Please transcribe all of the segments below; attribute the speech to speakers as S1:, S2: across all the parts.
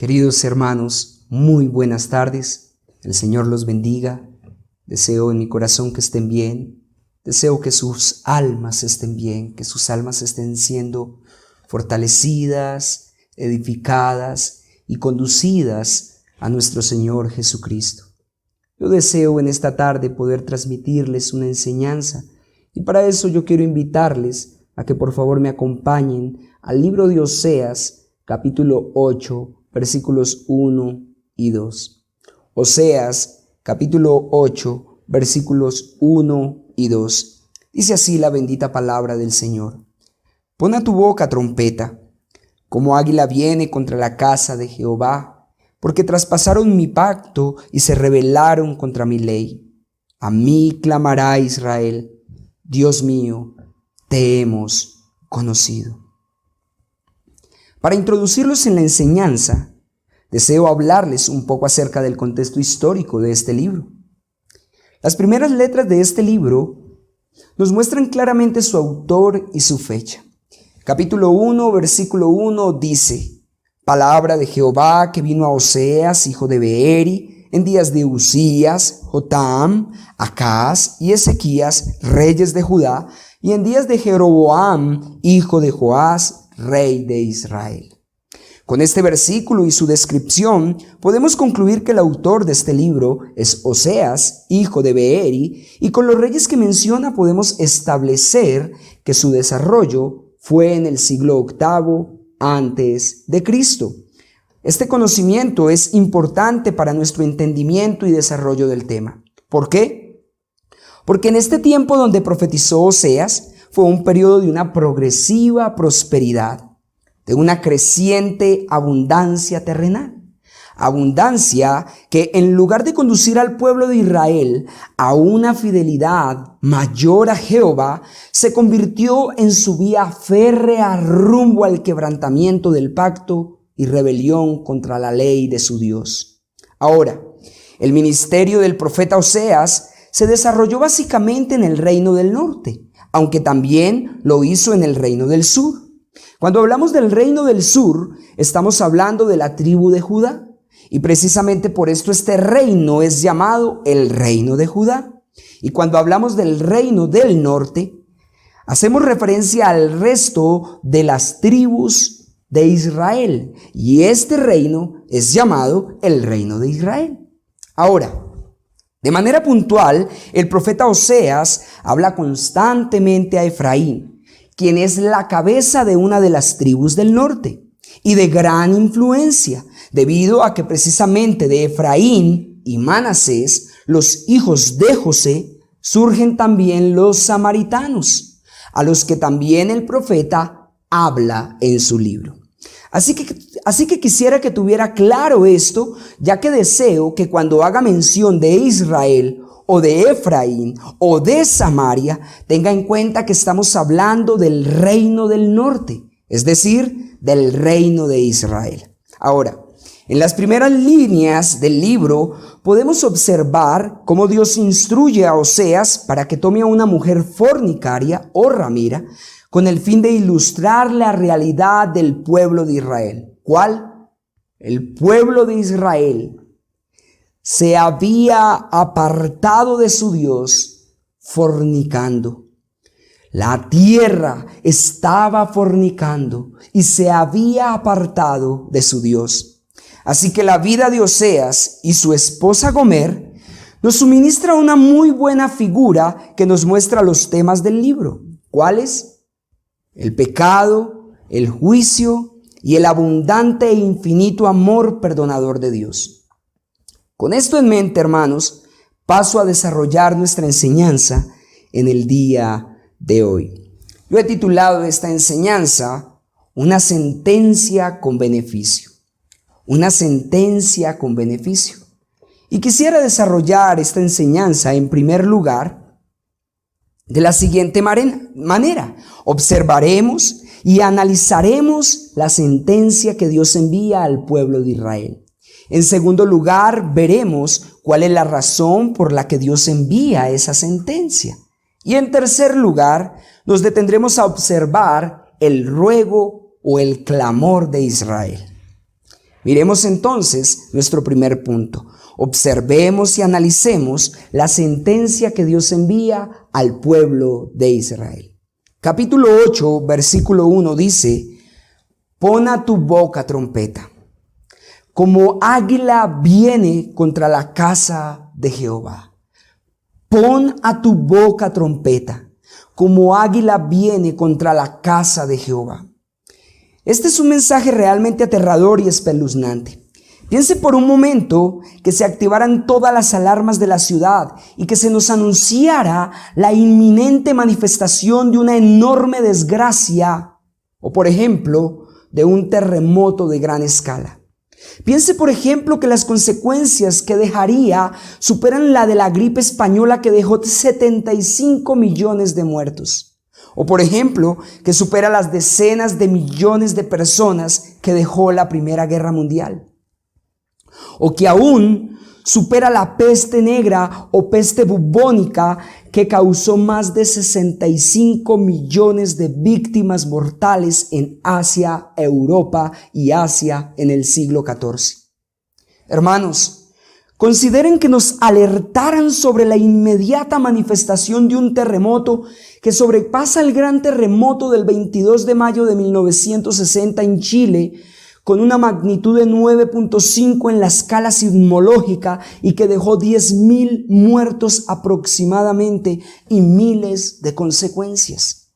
S1: Queridos hermanos, muy buenas tardes. El Señor los bendiga. Deseo en mi corazón que estén bien. Deseo que sus almas estén bien, que sus almas estén siendo fortalecidas, edificadas y conducidas a nuestro Señor Jesucristo. Yo deseo en esta tarde poder transmitirles una enseñanza y para eso yo quiero invitarles a que por favor me acompañen al libro de Oseas, capítulo 8, versículos 1 y 2. Oseas, capítulo 8, versículos 1 y 2. Dice así la bendita palabra del Señor. Pon a tu boca trompeta, como águila viene contra la casa de Jehová, porque traspasaron mi pacto y se rebelaron contra mi ley. A mí clamará Israel, Dios mío, te hemos conocido. Para introducirlos en la enseñanza, deseo hablarles un poco acerca del contexto histórico de este libro. Las primeras letras de este libro nos muestran claramente su autor y su fecha. Capítulo 1, versículo 1 dice: Palabra de Jehová que vino a Oseas, hijo de Beeri, en días de Uzías, Jotam, Acaz y Ezequías, reyes de Judá, y en días de Jeroboam, hijo de Joás, rey de Israel. Con este versículo y su descripción, podemos concluir que el autor de este libro es Oseas, hijo de Beeri, y con los reyes que menciona podemos establecer que su desarrollo fue en el siglo VIII antes de Cristo. Este conocimiento es importante para nuestro entendimiento y desarrollo del tema. ¿Por qué? Porque en este tiempo donde profetizó Oseas, fue un periodo de una progresiva prosperidad, de una creciente abundancia terrenal. Abundancia que en lugar de conducir al pueblo de Israel a una fidelidad mayor a Jehová, se convirtió en su vía férrea rumbo al quebrantamiento del pacto y rebelión contra la ley de su Dios. Ahora, el ministerio del profeta Oseas se desarrolló básicamente en el reino del norte, aunque también lo hizo en el reino del sur. Cuando hablamos del reino del sur, estamos hablando de la tribu de Judá, y precisamente por esto este reino es llamado el reino de Judá. Y cuando hablamos del reino del norte, hacemos referencia al resto de las tribus de Israel, y este reino es llamado el reino de Israel. Ahora, de manera puntual, el profeta Oseas habla constantemente a Efraín, quien es la cabeza de una de las tribus del norte y de gran influencia, debido a que precisamente de Efraín y Manasés, los hijos de José, surgen también los samaritanos, a los que también el profeta habla en su libro. Así que quisiera que tuviera claro esto, ya que deseo que cuando haga mención de Israel o de Efraín o de Samaria, tenga en cuenta que estamos hablando del reino del norte, es decir, del reino de Israel. Ahora, en las primeras líneas del libro podemos observar cómo Dios instruye a Oseas para que tome a una mujer fornicaria o ramera, con el fin de ilustrar la realidad del pueblo de Israel. ¿Cuál? El pueblo de Israel se había apartado de su Dios fornicando. La tierra estaba fornicando y se había apartado de su Dios. Así que la vida de Oseas y su esposa Gomer nos suministra una muy buena figura que nos muestra los temas del libro. ¿Cuáles? El pecado, el juicio y el abundante e infinito amor perdonador de Dios. Con esto en mente, hermanos, paso a desarrollar nuestra enseñanza en el día de hoy. Yo he titulado esta enseñanza Una sentencia con beneficio. Una sentencia con beneficio. Y quisiera desarrollar esta enseñanza en primer lugar de la siguiente manera. Observaremos y analizaremos la sentencia que Dios envía al pueblo de Israel. En segundo lugar, veremos cuál es la razón por la que Dios envía esa sentencia. Y en tercer lugar, nos detendremos a observar el ruego o el clamor de Israel. Miremos entonces nuestro primer punto. Observemos y analicemos la sentencia que Dios envía al pueblo de Israel. Capítulo 8, versículo 1 dice: pon a tu boca trompeta, como águila viene contra la casa de Jehová. Pon a tu boca trompeta, como águila viene contra la casa de Jehová. Este es un mensaje realmente aterrador y espeluznante. Piense por un momento que se activaran todas las alarmas de la ciudad y que se nos anunciara la inminente manifestación de una enorme desgracia o, por ejemplo, de un terremoto de gran escala. Piense, por ejemplo, que las consecuencias que dejaría superan la de la gripe española, que dejó 75 millones de muertos. O, por ejemplo, que supera las decenas de millones de personas que dejó la Primera Guerra Mundial. O que aún supera la peste negra o peste bubónica, que causó más de 65 millones de víctimas mortales en Asia, Europa y Asia en el siglo XIV. Hermanos, consideren que nos alertaran sobre la inmediata manifestación de un terremoto que sobrepasa el gran terremoto del 22 de mayo de 1960 en Chile, con una magnitud de 9.5 en la escala sismológica y que dejó 10,000 muertos aproximadamente y miles de consecuencias.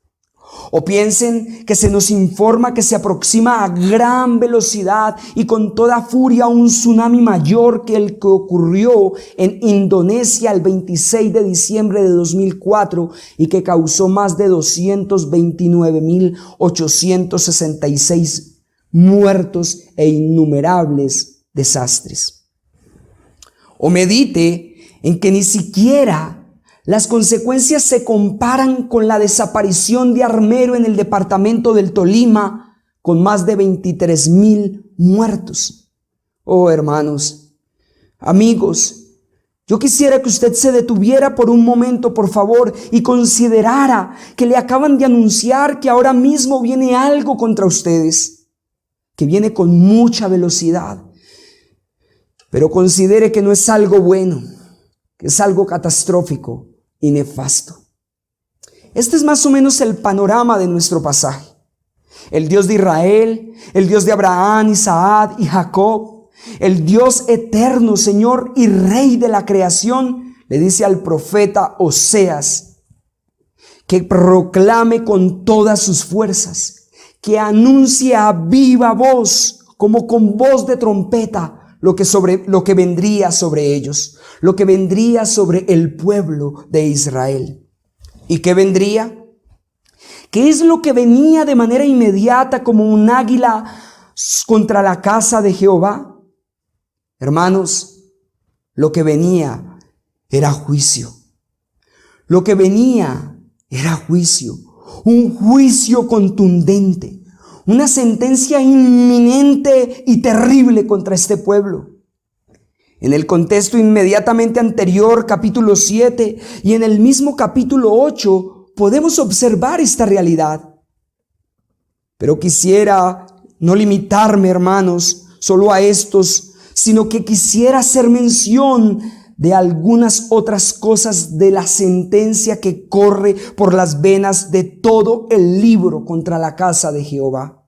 S1: O piensen que se nos informa que se aproxima a gran velocidad y con toda furia un tsunami mayor que el que ocurrió en Indonesia el 26 de diciembre de 2004 y que causó más de 229,866 muertos e innumerables desastres. O medite en que ni siquiera las consecuencias se comparan con la desaparición de Armero en el departamento del Tolima, con más de 23,000 muertos. Oh, hermanos, amigos, yo quisiera que usted se detuviera por un momento, por favor, y considerara que le acaban de anunciar que ahora mismo viene algo contra ustedes, que viene con mucha velocidad. Pero considere que no es algo bueno, que es algo catastrófico y nefasto. Este es más o menos el panorama de nuestro pasaje. El Dios de Israel, el Dios de Abraham, Isaac y Jacob, el Dios eterno, Señor y Rey de la creación, le dice al profeta Oseas que proclame con todas sus fuerzas, que anuncie a viva voz, como con voz de trompeta, lo que vendría sobre ellos, lo que vendría sobre el pueblo de Israel. ¿Y qué vendría? ¿Qué es lo que venía de manera inmediata como un águila contra la casa de Jehová? Hermanos, lo que venía era juicio. Lo que venía era juicio, un juicio contundente. Una sentencia inminente y terrible contra este pueblo. En el contexto inmediatamente anterior, capítulo 7, y en el mismo capítulo 8, podemos observar esta realidad. Pero quisiera no limitarme, hermanos, solo a estos, sino que quisiera hacer mención de algunas otras cosas de la sentencia que corre por las venas de todo el libro contra la casa de Jehová.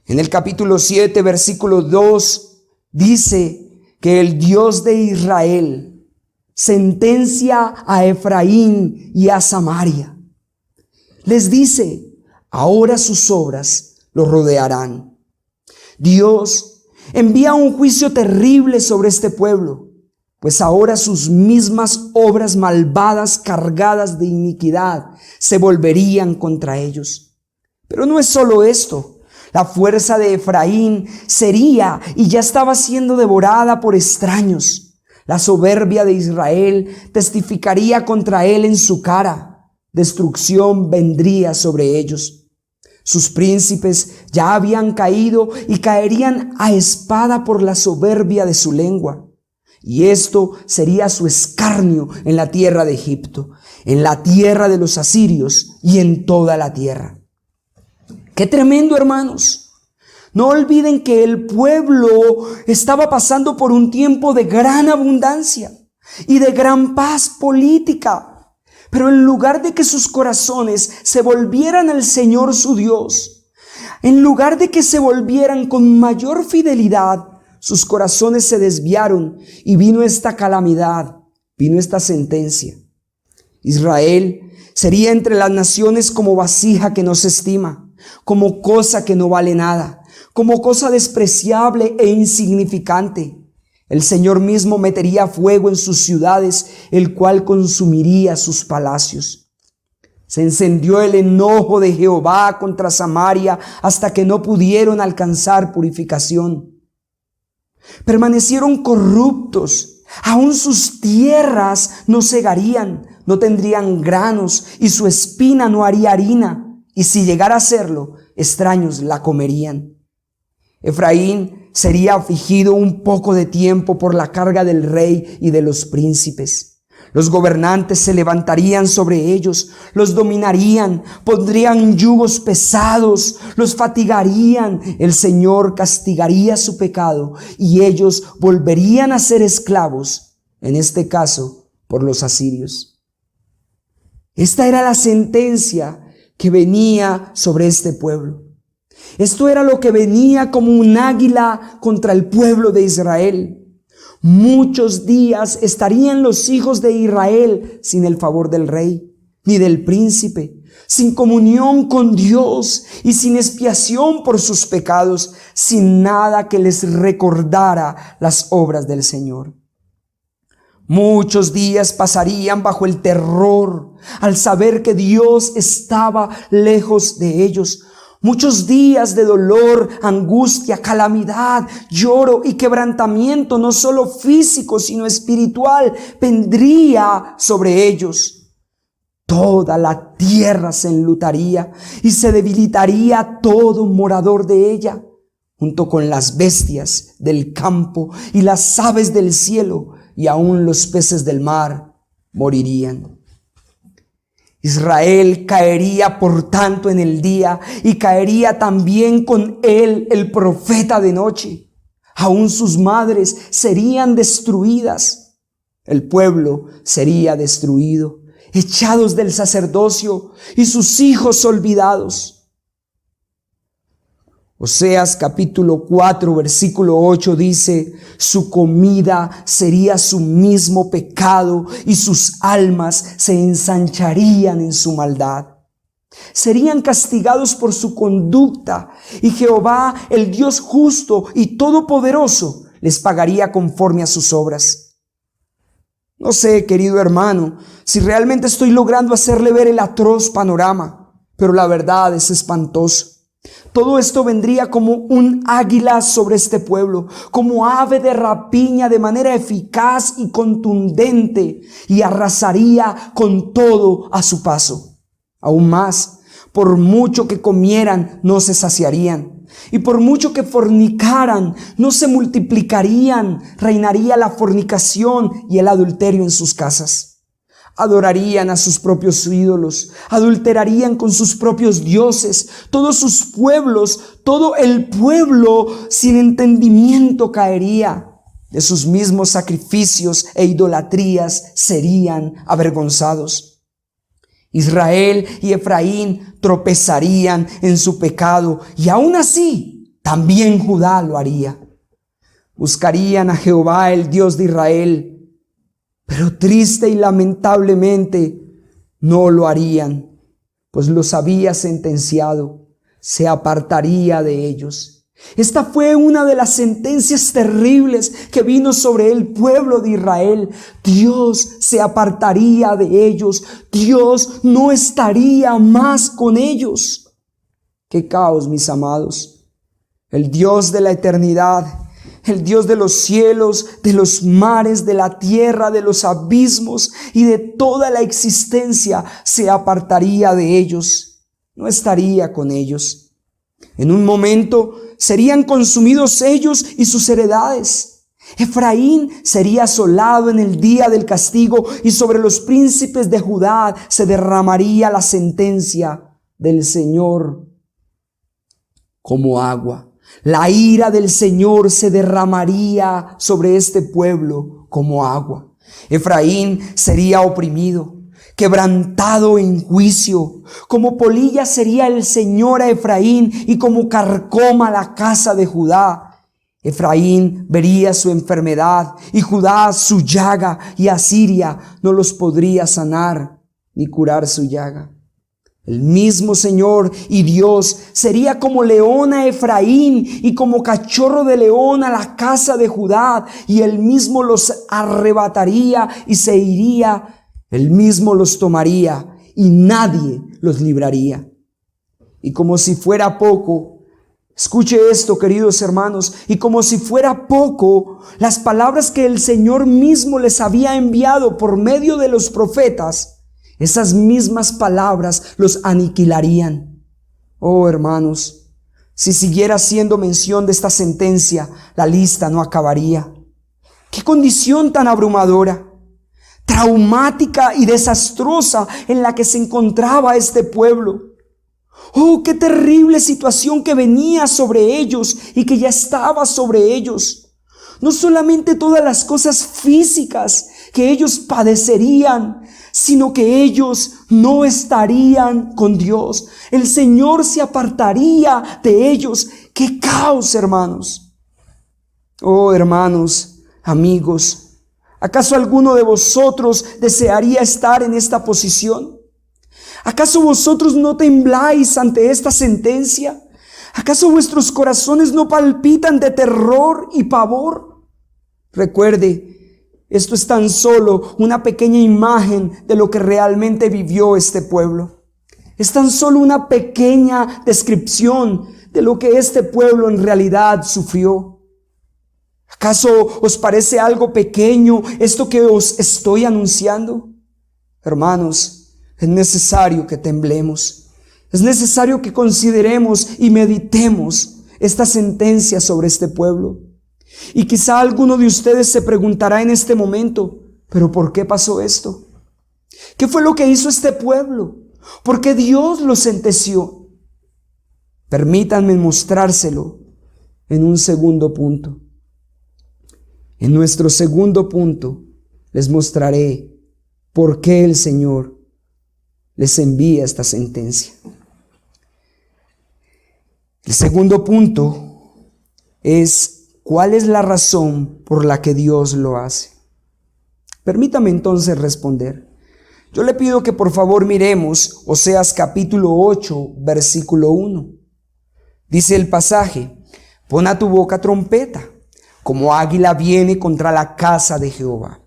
S1: En el capítulo 7, versículo 2, dice que el Dios de Israel sentencia a Efraín y a Samaria. Les dice: ahora sus obras los rodearán. Dios envía un juicio terrible sobre este pueblo, pues ahora sus mismas obras malvadas, cargadas de iniquidad, se volverían contra ellos. Pero no es solo esto. La fuerza de Efraín sería y ya estaba siendo devorada por extraños. La soberbia de Israel testificaría contra él en su cara. Destrucción vendría sobre ellos. Sus príncipes ya habían caído y caerían a espada por la soberbia de su lengua. Y esto sería su escarnio en la tierra de Egipto, en la tierra de los asirios y en toda la tierra. ¡Qué tremendo, hermanos! No olviden que el pueblo estaba pasando por un tiempo de gran abundancia y de gran paz política. Pero en lugar de que sus corazones se volvieran al Señor su Dios, en lugar de que se volvieran con mayor fidelidad, sus corazones se desviaron y vino esta calamidad, vino esta sentencia. Israel sería entre las naciones como vasija que no se estima, como cosa que no vale nada, como cosa despreciable e insignificante. El Señor mismo metería fuego en sus ciudades, el cual consumiría sus palacios. Se encendió el enojo de Jehová contra Samaria hasta que no pudieron alcanzar purificación. Permanecieron corruptos, aún sus tierras no segarían, no tendrían granos y su espina no haría harina, y si llegara a serlo, extraños la comerían. Efraín sería afligido un poco de tiempo por la carga del rey y de los príncipes. Los gobernantes se levantarían sobre ellos, los dominarían, pondrían yugos pesados, los fatigarían. El Señor castigaría su pecado y ellos volverían a ser esclavos, en este caso por los asirios. Esta era la sentencia que venía sobre este pueblo. Esto era lo que venía como un águila contra el pueblo de Israel. Muchos días estarían los hijos de Israel sin el favor del rey, ni del príncipe, sin comunión con Dios y sin expiación por sus pecados, sin nada que les recordara las obras del Señor. Muchos días pasarían bajo el terror al saber que Dios estaba lejos de ellos. Muchos días de dolor, angustia, calamidad, lloro y quebrantamiento, no solo físico, sino espiritual, vendría sobre ellos. Toda la tierra se enlutaría y se debilitaría todo morador de ella, junto con las bestias del campo y las aves del cielo, y aún los peces del mar morirían. Israel caería por tanto en el día, y caería también con él el profeta de noche. Aún sus madres serían destruidas. El pueblo sería destruido, echados del sacerdocio y sus hijos olvidados. Oseas capítulo 4 versículo 8 dice: su comida sería su mismo pecado y sus almas se ensancharían en su maldad. Serían castigados por su conducta y Jehová, el Dios justo y todopoderoso, les pagaría conforme a sus obras. No sé, querido hermano, si realmente estoy logrando hacerle ver el atroz panorama, pero la verdad es espantoso. Todo esto vendría como un águila sobre este pueblo, como ave de rapiña de manera eficaz y contundente, y arrasaría con todo a su paso. Aún más, por mucho que comieran, no se saciarían, y por mucho que fornicaran, no se multiplicarían. Reinaría la fornicación y el adulterio en sus casas. Adorarían a sus propios ídolos, adulterarían con sus propios dioses. Todos sus pueblos, todo el pueblo sin entendimiento caería. De sus mismos sacrificios e idolatrías serían avergonzados. Israel y Efraín tropezarían en su pecado, y aún así también Judá lo haría. Buscarían a Jehová, el Dios de Israel, pero triste y lamentablemente no lo harían, pues los había sentenciado, se apartaría de ellos. Esta fue una de las sentencias terribles que vino sobre el pueblo de Israel. Dios se apartaría de ellos, Dios no estaría más con ellos. ¡Qué caos, mis amados! El Dios de la eternidad, el Dios de los cielos, de los mares, de la tierra, de los abismos y de toda la existencia, se apartaría de ellos, no estaría con ellos. En un momento serían consumidos ellos y sus heredades. Efraín sería asolado en el día del castigo, y sobre los príncipes de Judá se derramaría la sentencia del Señor como agua. La ira del Señor se derramaría sobre este pueblo como agua. Efraín sería oprimido, quebrantado en juicio. Como polilla sería el Señor a Efraín y como carcoma la casa de Judá. Efraín vería su enfermedad y Judá su llaga, y Asiria no los podría sanar ni curar su llaga. El mismo Señor y Dios sería como león a Efraín y como cachorro de león a la casa de Judá, y él mismo los arrebataría y se iría, él mismo los tomaría y nadie los libraría. Y como si fuera poco, escuche esto, queridos hermanos, y como si fuera poco, las palabras que el Señor mismo les había enviado por medio de los profetas, esas mismas palabras los aniquilarían. Oh, hermanos, si siguiera haciendo mención de esta sentencia, la lista no acabaría. ¡Qué condición tan abrumadora, traumática y desastrosa en la que se encontraba este pueblo! ¡Oh, qué terrible situación que venía sobre ellos y que ya estaba sobre ellos! No solamente todas las cosas físicas que ellos padecerían, sino que ellos no estarían con Dios. El Señor se apartaría de ellos. ¡Qué caos, hermanos! Oh, hermanos, amigos, ¿acaso alguno de vosotros desearía estar en esta posición? ¿Acaso vosotros no tembláis ante esta sentencia? ¿Acaso vuestros corazones no palpitan de terror y pavor? Recuerde, esto es tan solo una pequeña imagen de lo que realmente vivió este pueblo. Es tan solo una pequeña descripción de lo que este pueblo en realidad sufrió. ¿Acaso os parece algo pequeño esto que os estoy anunciando? Hermanos, es necesario que temblemos. Es necesario que consideremos y meditemos esta sentencia sobre este pueblo. Y quizá alguno de ustedes se preguntará en este momento, ¿pero por qué pasó esto? ¿Qué fue lo que hizo este pueblo? ¿Por qué Dios lo sentenció? Permítanme mostrárselo en un segundo punto. En nuestro segundo punto les mostraré por qué el Señor les envía esta sentencia. El segundo punto es ¿cuál es la razón por la que Dios lo hace? Permítame entonces responder. Yo le pido que por favor miremos Oseas capítulo 8, versículo 1. Dice el pasaje: pon a tu boca trompeta, como águila viene contra la casa de Jehová.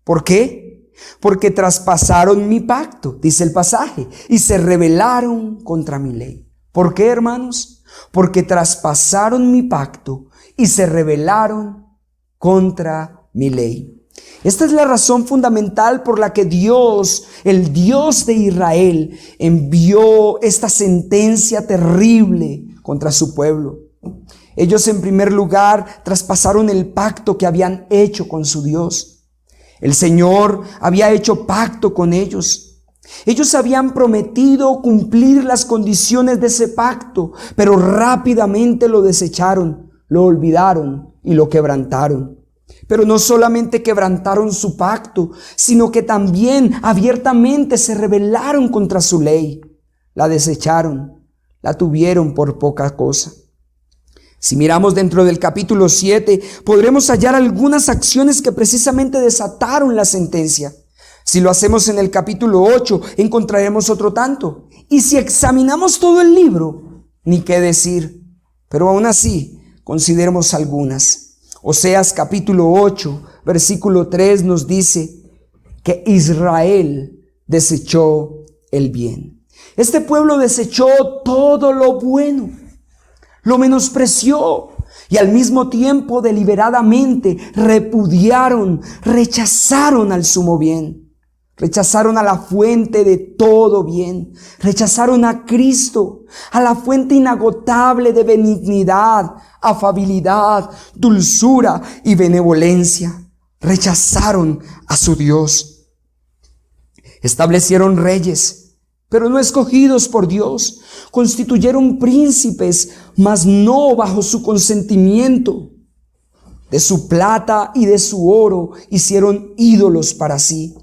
S1: ¿Por qué? Porque traspasaron mi pacto, dice el pasaje, y se rebelaron contra mi ley. ¿Por qué, hermanos? Porque traspasaron mi pacto y se rebelaron contra mi ley. Esta es la razón fundamental por la que Dios, el Dios de Israel, envió esta sentencia terrible contra su pueblo. Ellos, en primer lugar, traspasaron el pacto que habían hecho con su Dios. El Señor había hecho pacto con ellos. Ellos habían prometido cumplir las condiciones de ese pacto, pero rápidamente lo desecharon. Lo olvidaron y lo quebrantaron. Pero no solamente quebrantaron su pacto, sino que también abiertamente se rebelaron contra su ley. La desecharon, la tuvieron por poca cosa. Si miramos dentro del capítulo 7, podremos hallar algunas acciones que precisamente desataron la sentencia. Si lo hacemos en el capítulo 8, encontraremos otro tanto. Y si examinamos todo el libro, ni qué decir. Pero aún así, consideremos algunas. Oseas capítulo 8, versículo 3 nos dice que Israel desechó el bien. Este pueblo desechó todo lo bueno, lo menospreció y al mismo tiempo deliberadamente repudiaron, rechazaron al sumo bien. Rechazaron a la fuente de todo bien. Rechazaron a Cristo, a la fuente inagotable de benignidad, afabilidad, dulzura y benevolencia. Rechazaron a su Dios. Establecieron reyes, pero no escogidos por Dios. Constituyeron príncipes, mas no bajo su consentimiento. De su plata y de su oro hicieron ídolos para sí.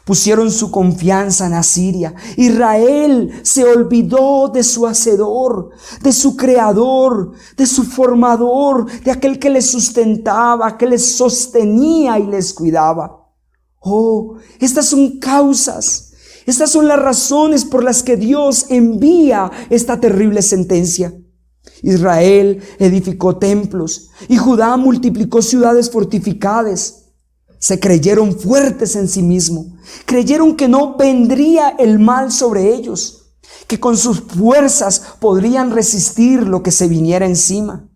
S1: Pusieron su confianza en Asiria. Israel se olvidó de su hacedor, de su creador, de su formador, de aquel que les sustentaba, que les sostenía y les cuidaba. Oh, estas son causas, estas son las razones por las que Dios envía esta terrible sentencia. Israel edificó templos y Judá multiplicó ciudades fortificadas. Se creyeron fuertes en sí mismos, creyeron que no vendría el mal sobre ellos, que con sus fuerzas podrían resistir lo que se viniera encima.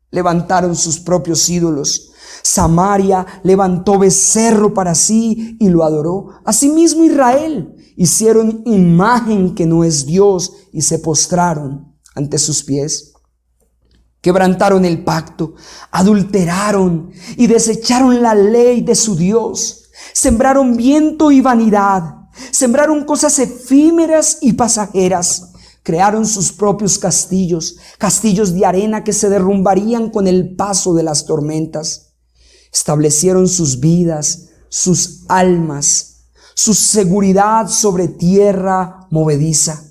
S1: Levantaron sus propios ídolos. Samaria levantó becerro para sí y lo adoró. Asimismo Israel hicieron imagen que no es Dios y se postraron ante sus pies. Quebrantaron el pacto, adulteraron y desecharon la ley de su Dios. Sembraron viento y vanidad, sembraron cosas efímeras y pasajeras. Crearon sus propios castillos, castillos de arena que se derrumbarían con el paso de las tormentas. Establecieron sus vidas, sus almas, su seguridad sobre tierra movediza.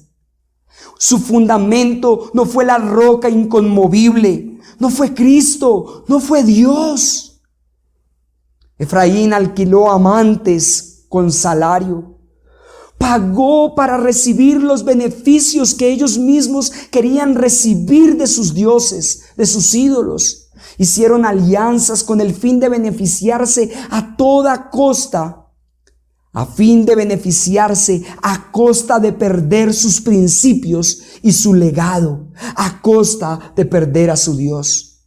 S1: Su fundamento no fue la roca inconmovible, no fue Cristo, no fue Dios. Efraín alquiló amantes con salario, pagó para recibir los beneficios que ellos mismos querían recibir de sus dioses, de sus ídolos. Hicieron alianzas con el fin de beneficiarse a toda costa, a fin de beneficiarse a costa de perder sus principios y su legado, a costa de perder a su Dios.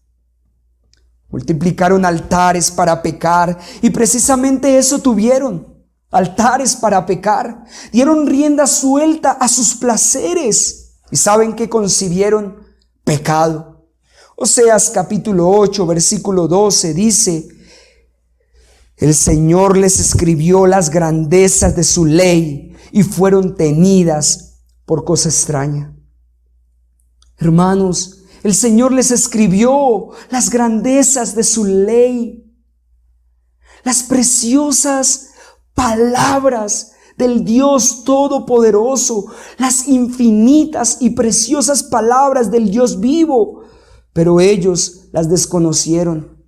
S1: Multiplicaron altares para pecar y precisamente eso tuvieron, altares para pecar. Dieron rienda suelta a sus placeres y ¿saben qué concibieron? Pecado. Oseas capítulo 8 versículo 12 dice: el Señor les escribió las grandezas de su ley y fueron tenidas por cosa extraña. Hermanos, el Señor les escribió las grandezas de su ley, las preciosas palabras del Dios Todopoderoso, las infinitas y preciosas palabras del Dios vivo, pero ellos las desconocieron.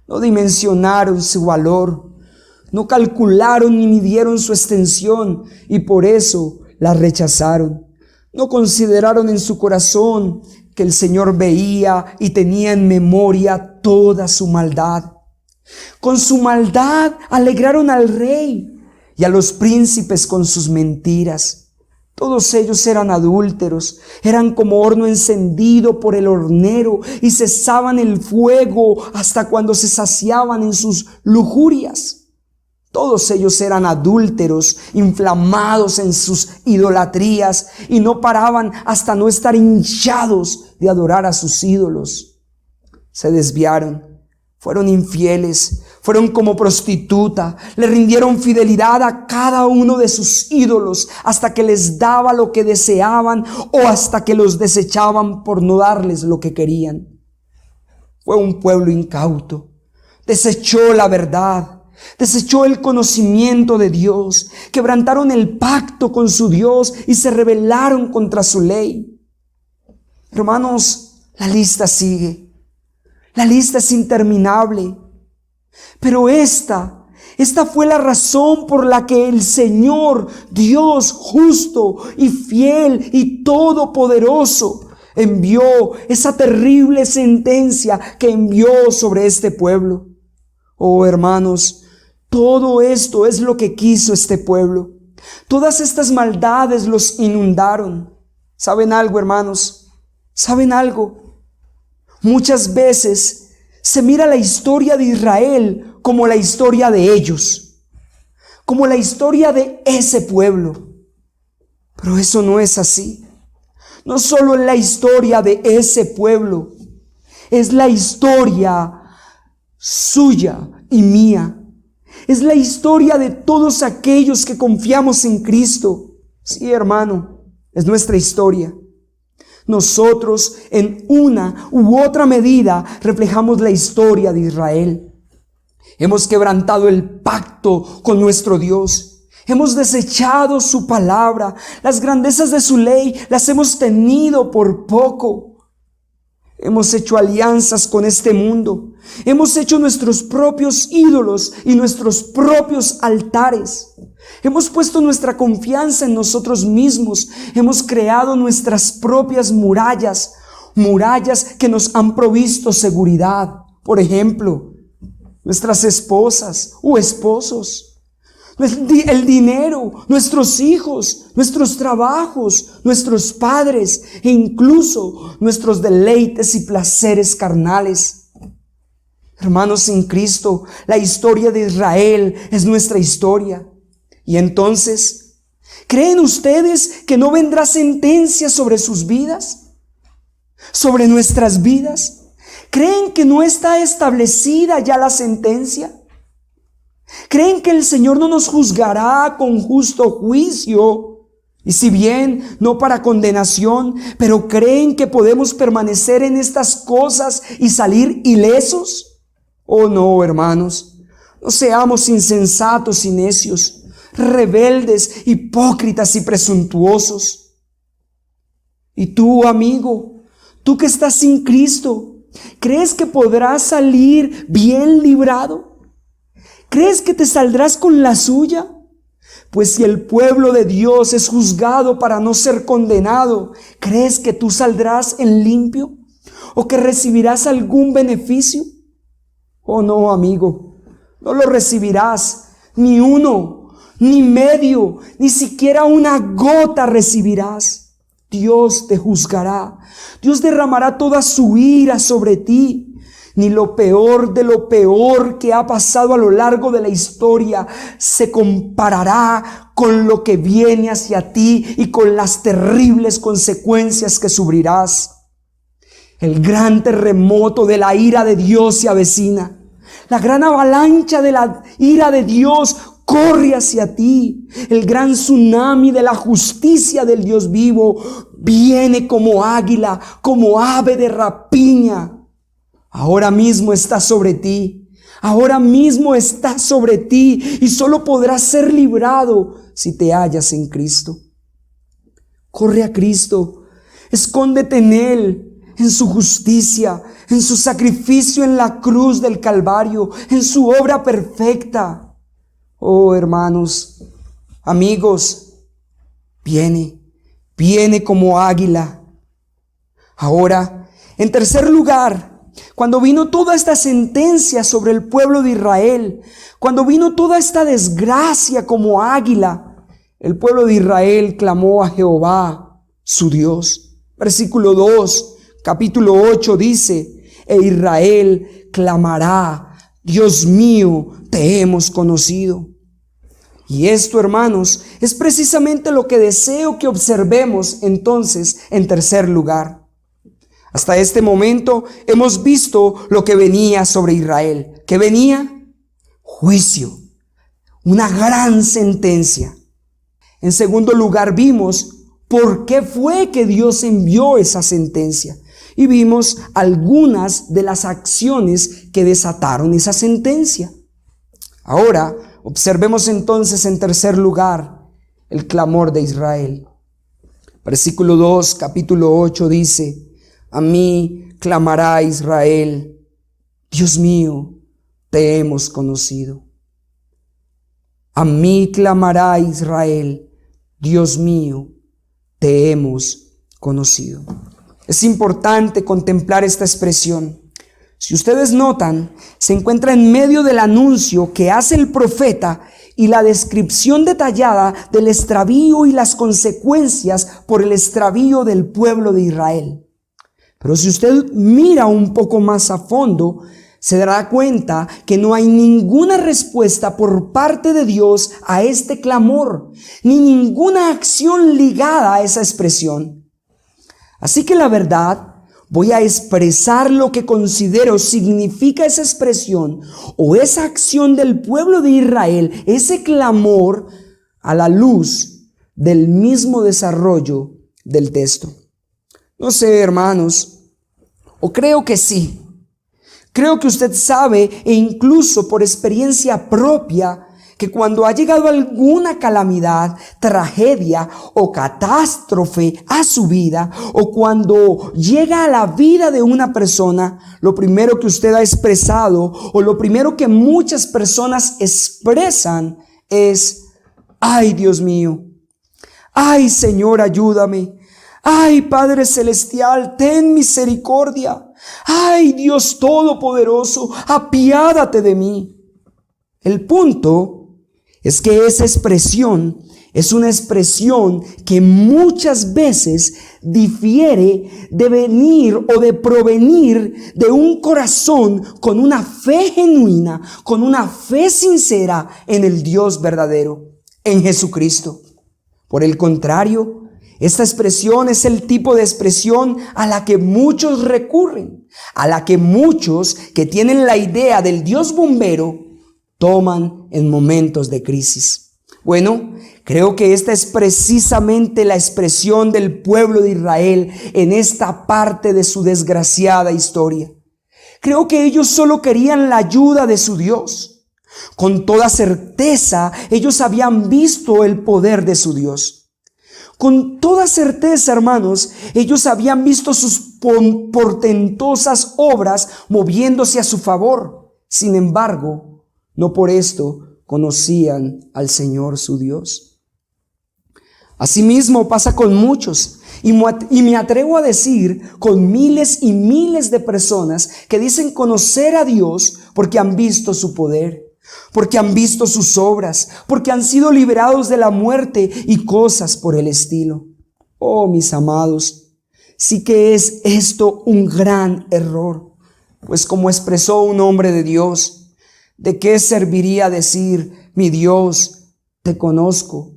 S1: No dimensionaron su valor, no calcularon ni midieron su extensión y por eso la rechazaron. No consideraron en su corazón que el Señor veía y tenía en memoria toda su maldad. Con su maldad alegraron al rey y a los príncipes con sus mentiras. Todos ellos eran adúlteros, eran como horno encendido por el hornero y cesaban el fuego hasta cuando se saciaban en sus lujurias. Todos ellos eran adúlteros, inflamados en sus idolatrías y no paraban hasta no estar hinchados de adorar a sus ídolos. Se desviaron. Fueron infieles, fueron como prostituta, le rindieron fidelidad a cada uno de sus ídolos hasta que les daba lo que deseaban o hasta que los desechaban por no darles lo que querían. Fue un pueblo incauto, desechó la verdad, desechó el conocimiento de Dios, quebrantaron el pacto con su Dios y se rebelaron contra su ley. Hermanos, la lista sigue. La lista es interminable, pero esta fue la razón por la que el Señor, Dios justo y fiel y todopoderoso, envió esa terrible sentencia que envió sobre este pueblo. Oh hermanos, todo esto es lo que quiso este pueblo. Todas estas maldades los inundaron. ¿Saben algo, hermanos? ¿Saben algo? Muchas veces se mira la historia de Israel como la historia de ellos, como la historia de ese pueblo. Pero eso no es así. No solo es la historia de ese pueblo, es la historia suya y mía. Es la historia de todos aquellos que confiamos en Cristo. Sí, hermano, es nuestra historia. Nosotros en una u otra medida reflejamos la historia de Israel. Hemos quebrantado el pacto con nuestro Dios. Hemos desechado su palabra. Las grandezas de su ley las hemos tenido por poco. Hemos hecho alianzas con este mundo. Hemos hecho nuestros propios ídolos y nuestros propios altares. Hemos puesto nuestra confianza en nosotros mismos. Hemos creado nuestras propias murallas. Murallas que nos han provisto seguridad. Por ejemplo, nuestras esposas o esposos. El dinero, nuestros hijos, nuestros trabajos, nuestros padres e incluso nuestros deleites y placeres carnales. Hermanos, en Cristo, la historia de Israel es nuestra historia. Y entonces, ¿creen ustedes que no vendrá sentencia sobre sus vidas? ¿Sobre nuestras vidas? ¿Creen que no está establecida ya la sentencia? ¿Creen que el Señor no nos juzgará con justo juicio? Y si bien no para condenación, pero ¿creen que podemos permanecer en estas cosas y salir ilesos? Oh no, hermanos, no seamos insensatos y necios, rebeldes, hipócritas y presuntuosos. Y tú, amigo, tú que estás sin Cristo, ¿crees que podrás salir bien librado? ¿Crees que te saldrás con la suya? Pues si el pueblo de Dios es juzgado para no ser condenado, ¿crees que tú saldrás en limpio? ¿O que recibirás algún beneficio? Oh no, amigo, no lo recibirás, ni uno, ni medio, ni siquiera una gota recibirás. Dios te juzgará, Dios derramará toda su ira sobre ti. Ni lo peor de lo peor que ha pasado a lo largo de la historia se comparará con lo que viene hacia ti y con las terribles consecuencias que sufrirás. El gran terremoto de la ira de Dios se avecina. La gran avalancha de la ira de Dios corre hacia ti. El gran tsunami de la justicia del Dios vivo viene como águila, como ave de rapiña. Ahora mismo está sobre ti. Ahora mismo está sobre ti y solo podrás ser librado si te hallas en Cristo. Corre a Cristo. Escóndete en Él, en su justicia, en su sacrificio en la cruz del Calvario, en su obra perfecta. Oh, hermanos, amigos, viene como águila. Ahora, en tercer lugar, cuando vino toda esta sentencia sobre el pueblo de Israel, cuando vino toda esta desgracia como águila, el pueblo de Israel clamó a Jehová, su Dios. Versículo 2, capítulo 8 dice, e Israel clamará, Dios mío, te hemos conocido. Y esto, hermanos, es precisamente lo que deseo que observemos entonces en tercer lugar. Hasta este momento hemos visto lo que venía sobre Israel. ¿Qué venía? Juicio, una gran sentencia. En segundo lugar vimos por qué fue que Dios envió esa sentencia. Y vimos algunas de las acciones que desataron esa sentencia. Ahora, observemos entonces en tercer lugar el clamor de Israel. Versículo 2, capítulo 8 dice, a mí clamará Israel, Dios mío, te hemos conocido. A mí clamará Israel, Dios mío, te hemos conocido. Es importante contemplar esta expresión. Si ustedes notan, se encuentra en medio del anuncio que hace el profeta y la descripción detallada del extravío y las consecuencias por el extravío del pueblo de Israel. Pero si usted mira un poco más a fondo, se dará cuenta que no hay ninguna respuesta por parte de Dios a este clamor, ni ninguna acción ligada a esa expresión. Así que la verdad, voy a expresar lo que considero significa esa expresión o esa acción del pueblo de Israel, ese clamor a la luz del mismo desarrollo del texto. No sé, hermanos, o creo que sí. Creo que usted sabe, e incluso por experiencia propia, que cuando ha llegado alguna calamidad, tragedia o catástrofe a su vida, o cuando llega a la vida de una persona, lo primero que usted ha expresado, o lo primero que muchas personas expresan es: ay, Dios mío, ay, Señor, ayúdame, ay, Padre Celestial, ten misericordia, ay, Dios Todopoderoso, apiádate de mí. El punto es que esa expresión es una expresión que muchas veces difiere de venir o de provenir de un corazón con una fe genuina, con una fe sincera en el Dios verdadero, en Jesucristo. Por el contrario, esta expresión es el tipo de expresión a la que muchos recurren, a la que muchos que tienen la idea del Dios bombero toman en momentos de crisis. Bueno, creo que esta es precisamente la expresión del pueblo de Israel en esta parte de su desgraciada historia. Creo que ellos solo querían la ayuda de su Dios. Con toda certeza, ellos habían visto el poder de su Dios. Con toda certeza, hermanos, ellos habían visto sus portentosas obras moviéndose a su favor. Sin embargo, no por esto conocían al Señor su Dios. Asimismo pasa con muchos, y me atrevo a decir con miles y miles de personas que dicen conocer a Dios porque han visto su poder, porque han visto sus obras, porque han sido liberados de la muerte y cosas por el estilo. Oh, mis amados, sí que es esto un gran error, pues como expresó un hombre de Dios, ¿de qué serviría decir, mi Dios, te conozco,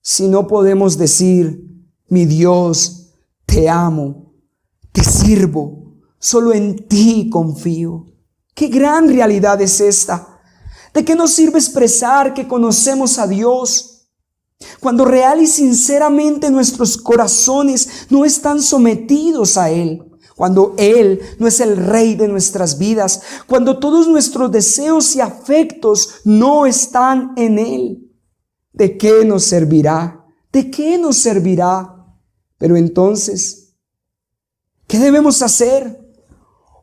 S1: si no podemos decir, mi Dios, te amo, te sirvo, solo en ti confío? ¡Qué gran realidad es esta! ¿De qué nos sirve expresar que conocemos a Dios cuando real y sinceramente nuestros corazones no están sometidos a Él? Cuando Él no es el Rey de nuestras vidas, cuando todos nuestros deseos y afectos no están en Él, ¿de qué nos servirá? ¿De qué nos servirá? Pero entonces, ¿qué debemos hacer?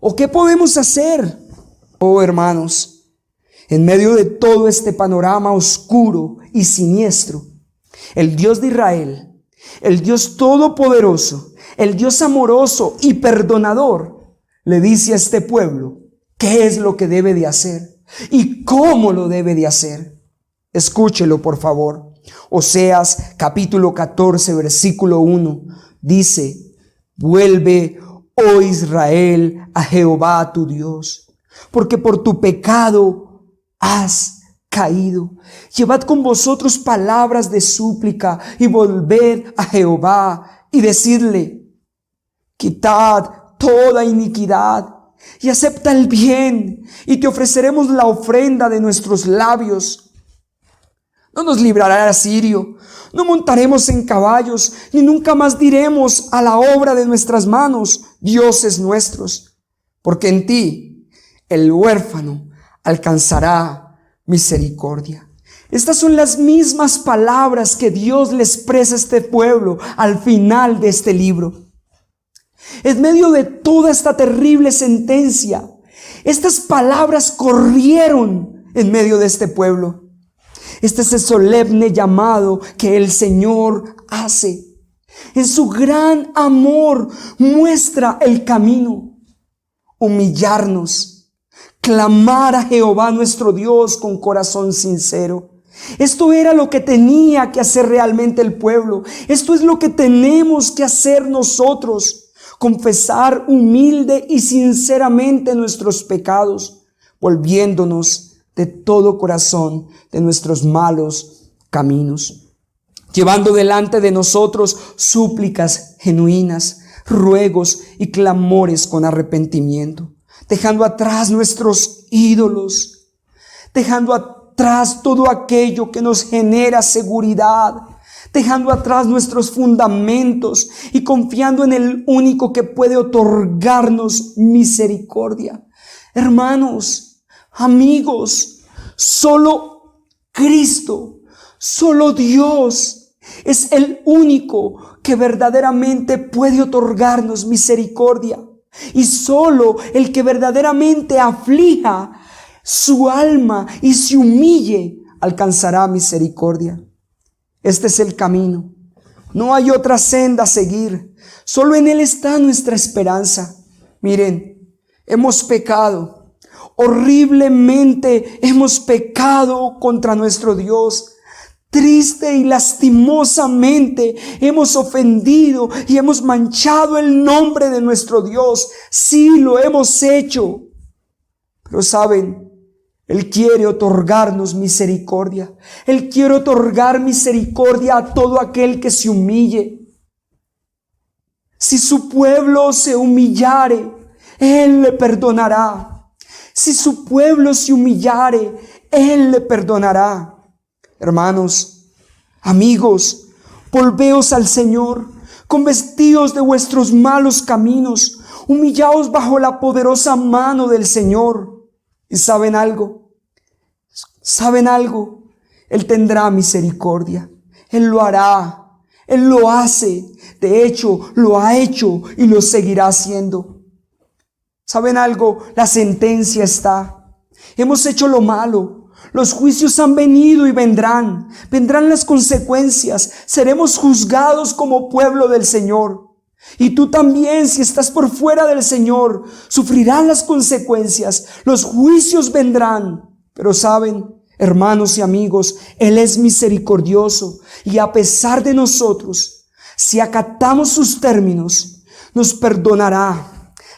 S1: ¿O qué podemos hacer? Oh, hermanos, en medio de todo este panorama oscuro y siniestro, el Dios de Israel, el Dios todopoderoso, el Dios amoroso y perdonador, le dice a este pueblo qué es lo que debe de hacer y cómo lo debe de hacer. Escúchelo, por favor. Oseas capítulo 14, versículo 1, dice: vuelve, oh Israel, a Jehová tu Dios, porque por tu pecado has caído. Llevad con vosotros palabras de súplica y volved a Jehová y decidle: quitad toda iniquidad y acepta el bien, y te ofreceremos la ofrenda de nuestros labios. No nos librará el asirio, no montaremos en caballos, ni nunca más diremos a la obra de nuestras manos, dioses nuestros, porque en ti el huérfano alcanzará misericordia. Estas son las mismas palabras que Dios le expresa a este pueblo al final de este libro. En medio de toda esta terrible sentencia, estas palabras corrieron en medio de este pueblo. Este es el solemne llamado que el Señor hace. En su gran amor muestra el camino. Humillarnos, clamar a Jehová nuestro Dios con corazón sincero. Esto era lo que tenía que hacer realmente el pueblo. Esto es lo que tenemos que hacer nosotros. Confesar humilde y sinceramente nuestros pecados, volviéndonos de todo corazón de nuestros malos caminos, llevando delante de nosotros súplicas genuinas, ruegos y clamores con arrepentimiento, dejando atrás nuestros ídolos, dejando atrás todo aquello que nos genera seguridad, dejando atrás nuestros fundamentos y confiando en el único que puede otorgarnos misericordia. Hermanos, amigos, solo Cristo, solo Dios es el único que verdaderamente puede otorgarnos misericordia. Y solo el que verdaderamente aflija su alma y se humille alcanzará misericordia. Este es el camino. No hay otra senda a seguir. Solo en Él está nuestra esperanza. Miren, hemos pecado. Horriblemente hemos pecado contra nuestro Dios. Triste y lastimosamente hemos ofendido y hemos manchado el nombre de nuestro Dios. Sí, lo hemos hecho. Pero saben, Él quiere otorgarnos misericordia. Él quiere otorgar misericordia a todo aquel que se humille. Si su pueblo se humillare, Él le perdonará. Si su pueblo se humillare, Él le perdonará. Hermanos, amigos, volveos al Señor, convertíos de vuestros malos caminos, humillaos bajo la poderosa mano del Señor. ¿Y saben algo? ¿Saben algo? Él tendrá misericordia. Él lo hará. Él lo hace. De hecho, lo ha hecho y lo seguirá haciendo. ¿Saben algo? La sentencia está. Hemos hecho lo malo. Los juicios han venido y vendrán. Vendrán las consecuencias. Seremos juzgados como pueblo del Señor. Y tú también, si estás por fuera del Señor, sufrirás las consecuencias. Los juicios vendrán. Pero saben, hermanos y amigos, Él es misericordioso. Y a pesar de nosotros, si acatamos sus términos, nos perdonará.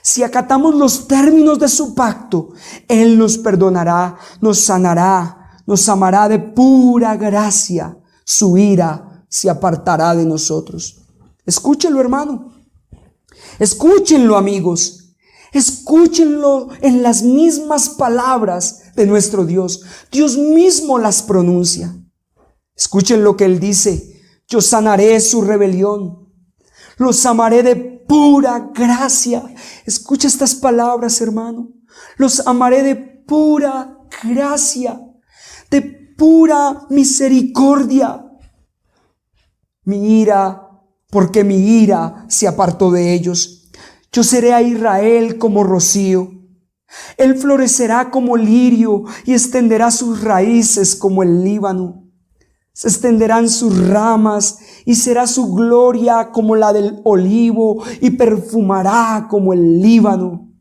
S1: Si acatamos los términos de su pacto, Él nos perdonará, nos sanará, nos amará de pura gracia. Su ira se apartará de nosotros. Escúchenlo, hermano. Escúchenlo, amigos. Escúchenlo en las mismas palabras de nuestro Dios. Dios mismo las pronuncia. Escuchen lo que Él dice. Yo sanaré su rebelión. Los amaré de pura gracia. Escucha estas palabras, hermano. Los amaré de pura gracia, de pura misericordia. Porque mi ira se apartó de ellos. Yo seré a Israel como rocío. Él florecerá como lirio y extenderá sus raíces como el Líbano. Se extenderán sus ramas y será su gloria como la del olivo y perfumará como el Líbano.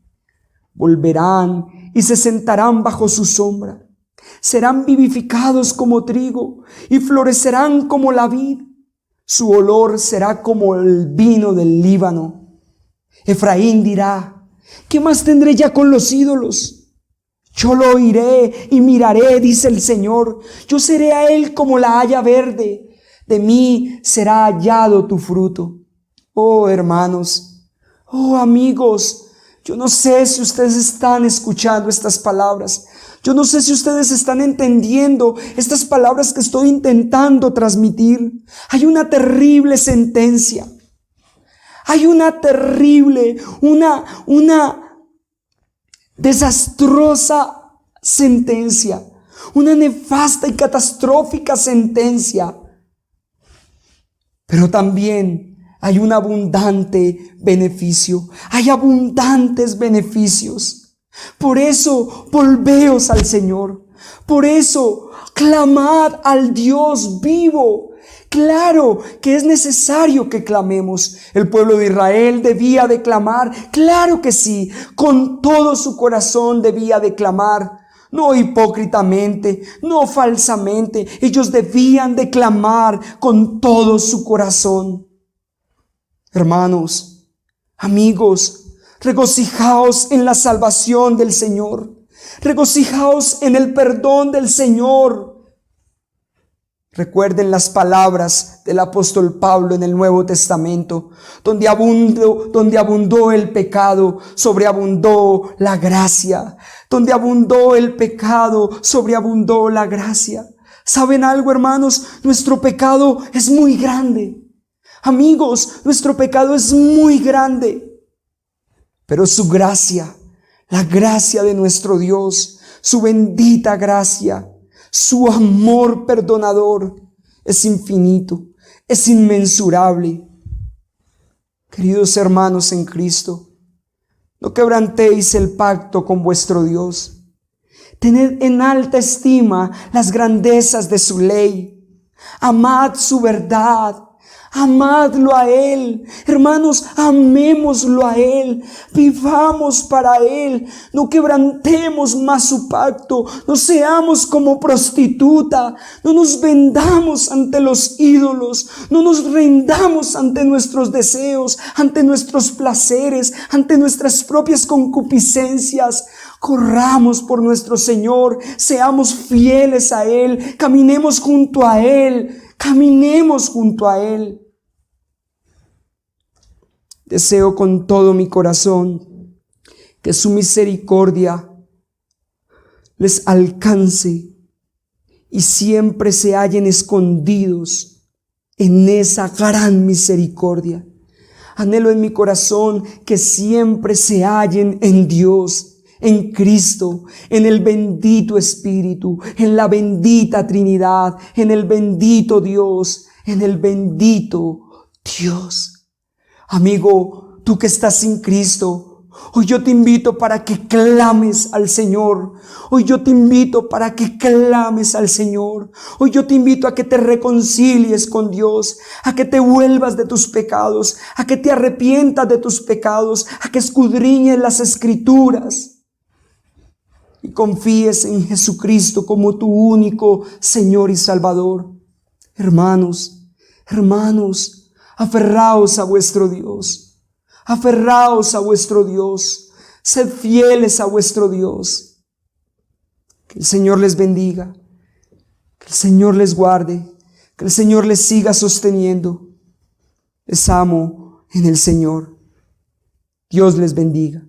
S1: Volverán y se sentarán bajo su sombra. Serán vivificados como trigo y florecerán como la vid. Su olor será como el vino del Líbano. Efraín dirá: ¿qué más tendré ya con los ídolos? Yo lo oiré y miraré, dice el Señor. Yo seré a él como la haya verde. De mí será hallado tu fruto. Oh, hermanos, oh, amigos, yo no sé si ustedes están escuchando estas palabras. Yo no sé si ustedes están entendiendo estas palabras que estoy intentando transmitir. Hay una terrible sentencia. Hay una terrible, una desastrosa sentencia, una nefasta y catastrófica sentencia. Pero también hay un abundante beneficio, hay abundantes beneficios. Por eso, volveos al Señor. Por eso, clamad al Dios vivo. Claro que es necesario que clamemos. El pueblo de Israel debía de clamar. Claro que sí, con todo su corazón debía de clamar. No hipócritamente, no falsamente. Ellos debían de clamar con todo su corazón. Hermanos, amigos, regocijaos en la salvación del Señor. Regocijaos en el perdón del Señor. Recuerden las palabras del apóstol Pablo en el Nuevo Testamento, donde abundó el pecado, sobreabundó la gracia. Donde abundó el pecado, sobreabundó la gracia. ¿Saben algo, hermanos? Nuestro pecado es muy grande. Amigos, nuestro pecado es muy grande. Pero su gracia, la gracia de nuestro Dios, su bendita gracia, su amor perdonador es infinito, es inmensurable. Queridos hermanos en Cristo, no quebrantéis el pacto con vuestro Dios. Tened en alta estima las grandezas de su ley. Amad su verdad. Amadlo a Él. Hermanos, amémoslo a Él. Vivamos para Él. No quebrantemos más su pacto. No seamos como prostituta. No nos vendamos ante los ídolos. No nos rendamos ante nuestros deseos, ante nuestros placeres, ante nuestras propias concupiscencias. Corramos por nuestro Señor. Seamos fieles a Él. Caminemos junto a Él. Caminemos junto a Él. Deseo con todo mi corazón que su misericordia les alcance y siempre se hallen escondidos en esa gran misericordia. Anhelo en mi corazón que siempre se hallen en Dios, en Cristo, en el bendito Espíritu, en la bendita Trinidad, en el bendito Dios, en el bendito Dios. Amigo, tú que estás sin Cristo, hoy yo te invito para que clames al Señor. Hoy yo te invito para que clames al Señor. Hoy yo te invito a que te reconcilies con Dios, a que te vuelvas de tus pecados, a que te arrepientas de tus pecados, a que escudriñes las Escrituras y confíes en Jesucristo como tu único Señor y Salvador. Hermanos, aferraos a vuestro Dios. Aferraos a vuestro Dios. Sed fieles a vuestro Dios. Que el Señor les bendiga. Que el Señor les guarde. Que el Señor les siga sosteniendo. Les amo en el Señor. Dios les bendiga.